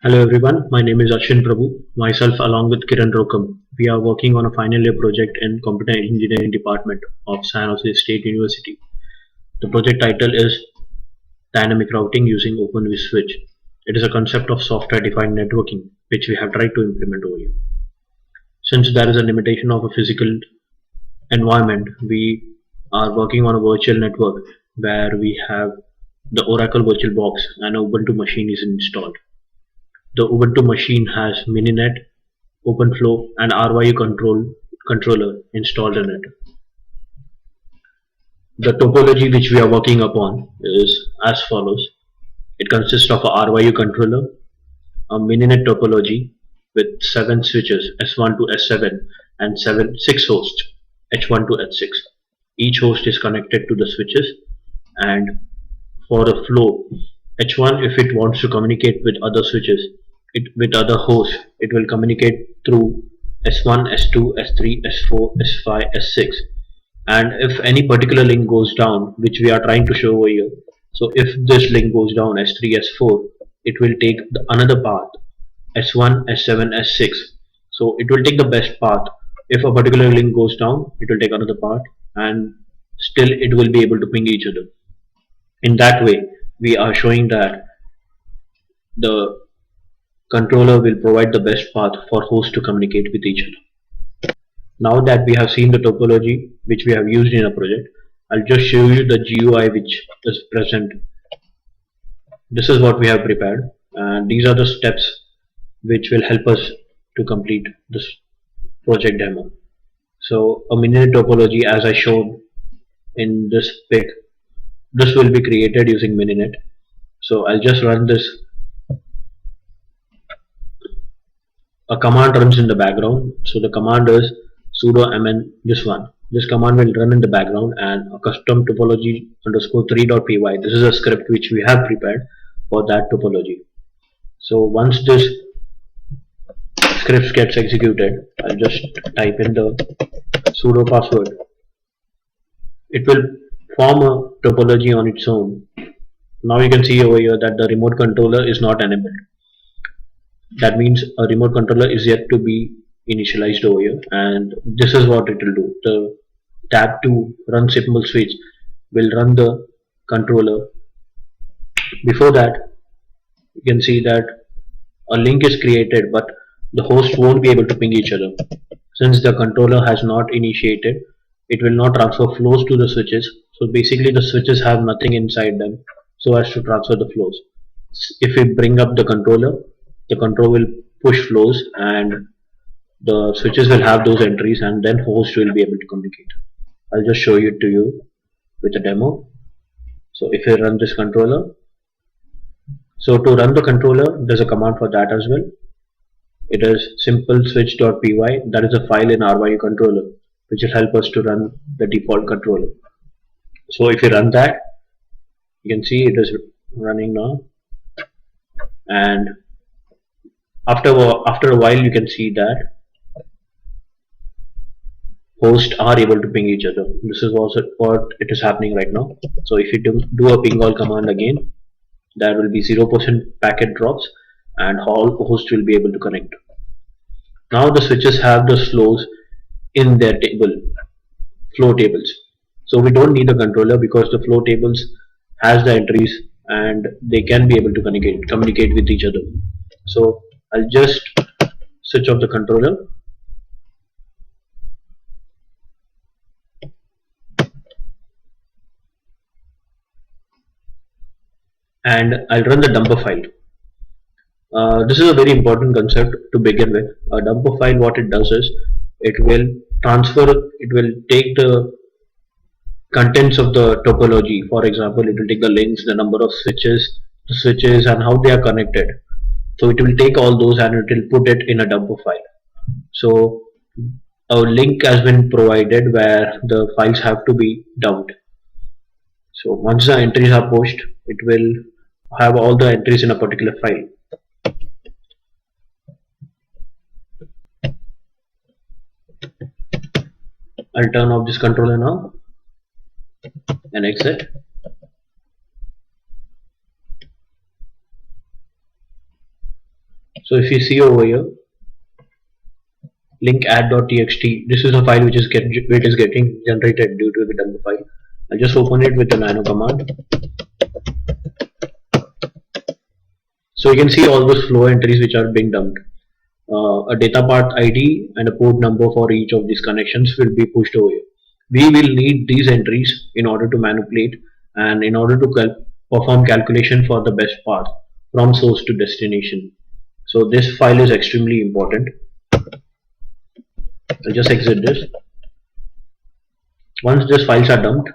Hello everyone, my name is Ashwin Prabhu. Myself along with Kiran Rokam. We are working on a final year project in Computer Engineering Department of San Jose State University. The project title is Dynamic Routing using Open vSwitch. It is a concept of software defined networking which we have tried to implement over here. Since there is a limitation of a physical environment, we are working on a virtual network where we have the Oracle VirtualBox and Ubuntu machine is installed. The Ubuntu machine has Mininet, OpenFlow, and RYU controller installed in it. The topology which we are working upon is as follows. It consists of a RYU controller, a Mininet topology with 7 switches S1 to S7 and 6 hosts H1 to H6. Each host is connected to the switches, and for a flow, H1 if it wants to communicate with other switches, with other hosts, it will communicate through S1, S2, S3, S4, S5, S6. And if any particular link goes down, which we are trying to show over here, so if this link goes down S3, S4, it will take another path S1, S7, S6. So it will take the best path. If a particular link goes down, it will take another path, and still it will be able to ping each other. In that way, we are showing that the controller will provide the best path for hosts to communicate with each other. Now that we have seen the topology which we have used in a project, I'll just show you the GUI which is present. This is what we have prepared, and these are the steps which will help us to complete this project demo. So a Mininet topology, as I showed in this pic, this will be created using Mininet. So I'll just run this. A command runs in the background. So the command is sudo mn this one. This command will run in the background, and a custom topology underscore 3.py. This is a script which we have prepared for that topology. So once this script gets executed, I'll just type in the sudo password. It will form a topology on its own. Now you can see over here that the remote controller is not enabled. That means a remote controller is yet to be initialized over here, and this is what it will do. The tab to run symbol switch will run the controller. Before that, you can see that a link is created, but the host won't be able to ping each other. Since the controller has not initiated, it will not transfer flows to the switches. So basically the switches have nothing inside them so as to transfer the flows. If we bring up the controller will push flows, and the switches will have those entries, and then host will be able to communicate. I'll just show it to you with a demo. So if you run this controller, so to run the controller, there's a command for that as well. It is simple switch.py. That is a file in RYU controller which will help us to run the default controller. So if you run that, you can see it is running now, and after a while you can see that hosts are able to ping each other. This is also what it is happening right now. So if you do a ping all command again, there will be 0% packet drops, and all hosts will be able to connect. Now the switches have the flows in their flow tables. So we don't need a controller because the flow tables has the entries, and they can be able to communicate with each other. So I'll just switch off the controller, and I'll run the dumper file. This is a very important concept to begin with. A dumper file, what it does is it will take the contents of the topology. For example, it will take the links, the number of switches and how they are connected. So it will take all those and it will put it in a dumper file. So a link has been provided where the files have to be dumped. So once the entries are pushed, it will have all the entries in a particular file. I'll turn off this controller now and exit. So if you see over here, link add.txt, this is a file which is getting generated due to the dump file. I'll just open it with the nano command. So you can see all those flow entries which are being dumped. A data path ID and a port number for each of these connections will be pushed over here. We will need these entries in order to manipulate and in order to perform calculation for the best path from source to destination. So this file is extremely important. I'll just exit this. Once these files are dumped,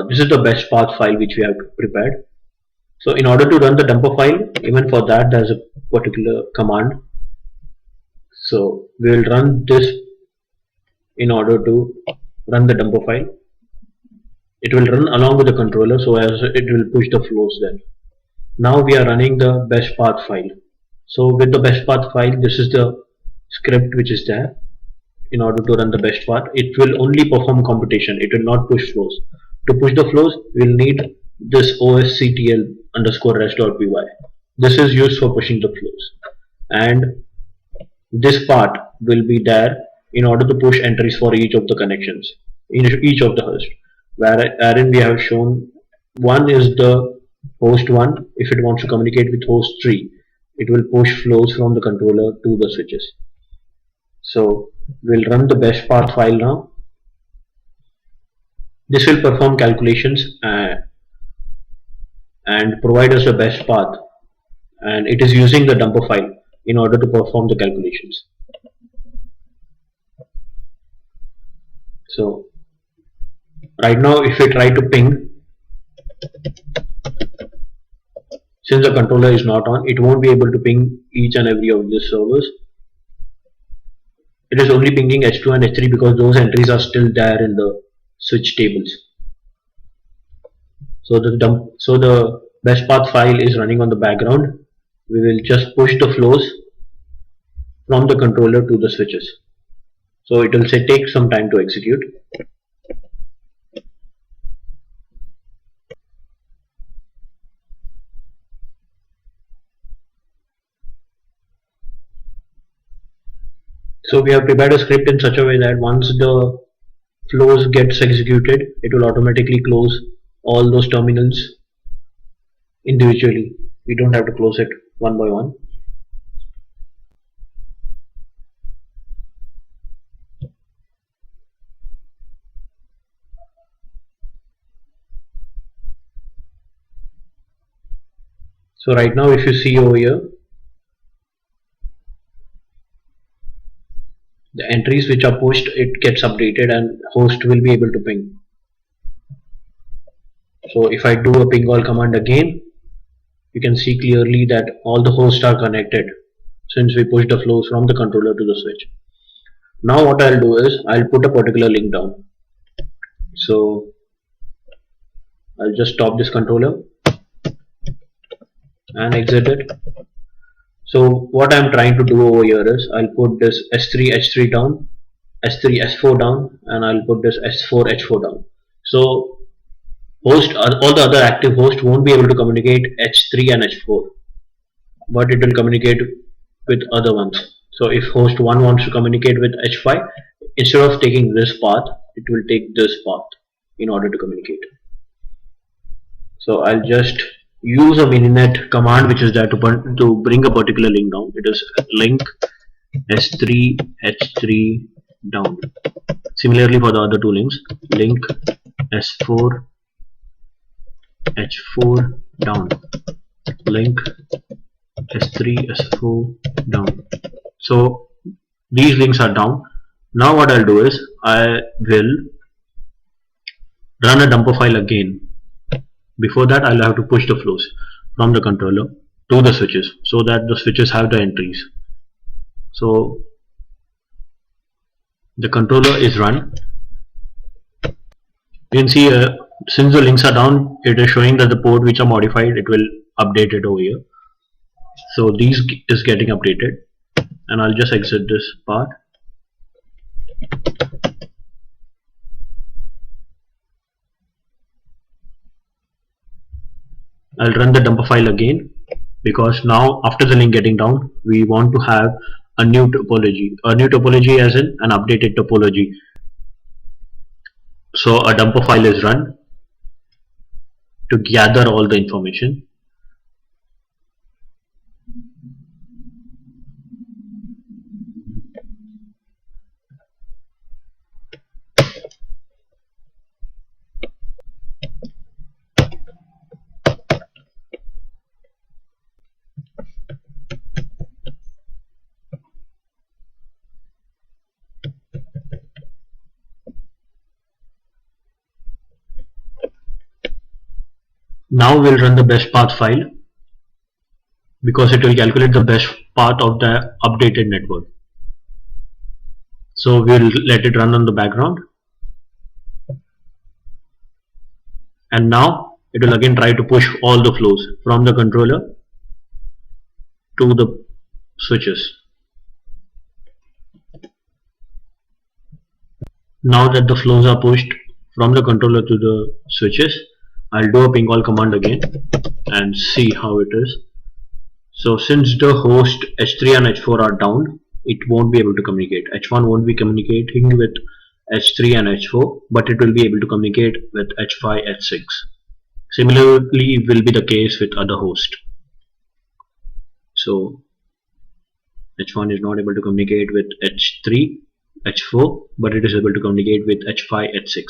this is the best path file which we have prepared. So in order to run the dumper file, even for that there's a particular command. So we will run this in order to run the dumper file. It will run along with the controller, so as it will push the flows then. Now we are running the best path file. So with the best path file, this is the script which is there. In order to run the best path, it will only perform computation, it will not push flows. To push the flows, we'll need this osctl underscore rest.py. This is used for pushing the flows, and this part will be there in order to push entries for each of the connections in each of the hosts, wherein we have shown one is the host 1. If it wants to communicate with host 3, it will push flows from the controller to the switches. So we'll run the best path file now. This will perform calculations and provide us the best path, and it is using the dumper file in order to perform the calculations. So right now if we try to ping, since the controller is not on, it won't be able to ping each and every of these servers. It is only pinging H2 and H3 because those entries are still there in the switch tables. So the best path file is running on the background. We will just push the flows from the controller to the switches. So it will say take some time to execute. So we have prepared a script in such a way that once the flows gets executed, it will automatically close all those terminals individually. We don't have to close it one by one. So right now if you see over here, the entries which are pushed, it gets updated and host will be able to ping. So if I do a ping all command again, you can see clearly that all the hosts are connected since we pushed the flows from the controller to the switch. Now what I'll do is I'll put a particular link down. So I'll just stop this controller and exit it. So what I'm trying to do over here is I'll put this S3 H3 down, S3 S4 down, and I'll put this S4 H4 down. So all the other active hosts won't be able to communicate H3 and H4, but it will communicate with other ones. So if host 1 wants to communicate with H5, instead of taking this path, it will take this path in order to communicate. So I'll just use a mininet command which is there to bring a particular link down. It is link S3 H3 down. Similarly for the other two links, link S4 H4 down, link S3 S4 down. So these links are down. Now what I'll do is I will run a dumper file again. Before that I'll have to push the flows from the controller to the switches so that the switches have the entries. So the controller is run. You can see since the links are down, it is showing that the port which are modified, it will update it over here. So these is getting updated, and I'll just exit this part. I'll run the dumper file again. because now after the link getting down, we want to have a new topology as in an updated topology. So a dumper file is run to gather all the information. Now we'll run the best path file because it will calculate the best path of the updated network. So we'll let it run on the background, and now it will again try to push all the flows from the controller to the switches. Now that the flows are pushed from the controller to the switches, I'll do a ping all command again and see how it is. So since the host H3 and H4 are down, it won't be able to communicate. H1 won't be communicating with H3 and H4, but it will be able to communicate with H5, H6. Similarly will be the case with other hosts. So H1 is not able to communicate with H3, H4, but it is able to communicate with H5, H6.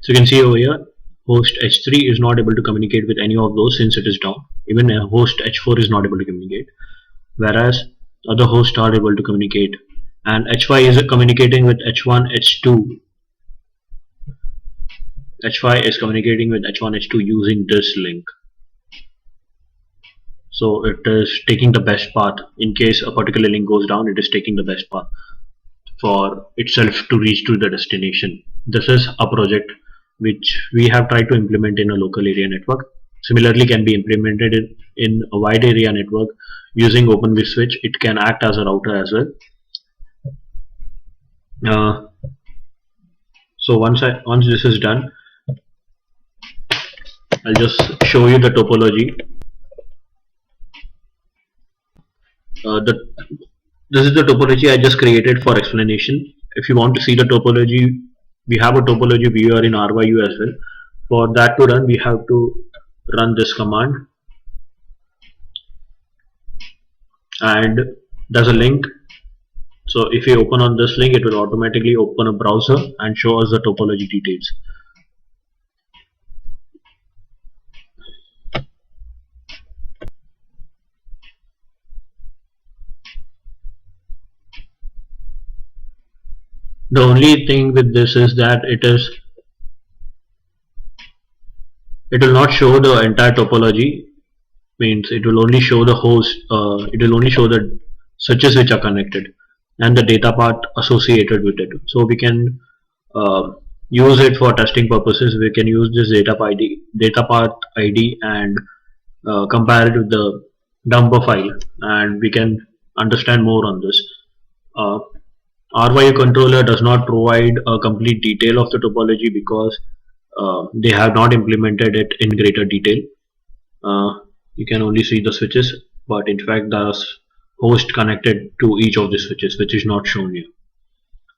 So you can see over here, host H3 is not able to communicate with any of those since it is down. Even host H4 is not able to communicate, whereas other hosts are able to communicate. And H5 is communicating with H1, H2. H5 is communicating with H1, H2 using this link. So it is taking the best path. In case a particular link goes down, it is taking the best path for itself to reach to the destination. This is a project which we have tried to implement in a local area network. Similarly can be implemented in a wide area network using Open vSwitch. It can act as a router as well. So once this is done, I'll just show you the topology. This is the topology I just created for explanation. If you want to see the topology, we have a topology viewer in RYU as well. For that to run, we have to run this command, and there's a link. So if you open on this link, it will automatically open a browser and show us the topology details. The only thing with this is that it will not show the entire topology. Means it will only show the host. It will only show the switches which are connected and the data path associated with it. So we can use it for testing purposes. We can use this data path ID and compare it with the dumper file, and we can understand more on this. RYU controller does not provide a complete detail of the topology because they have not implemented it in greater detail. You can only see the switches, but in fact there's host connected to each of the switches, which is not shown here.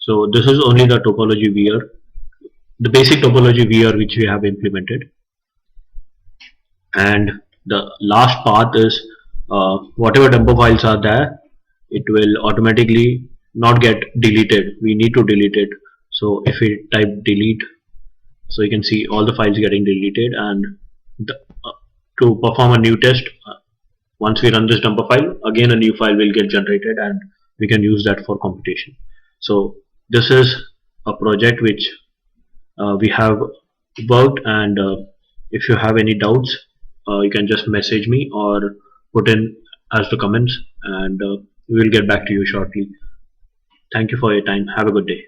So this is only the topology viewer, the basic topology viewer which we have implemented. And the last path is whatever dumper files are there, it will automatically not get deleted. We need to delete it. So if we type delete, so you can see all the files getting deleted, and to perform a new test, once we run this dumper file, again a new file will get generated and we can use that for computation. So this is a project which we have worked, and if you have any doubts, you can just message me or put in as the comments, and we will get back to you shortly. Thank you for your time. Have a good day.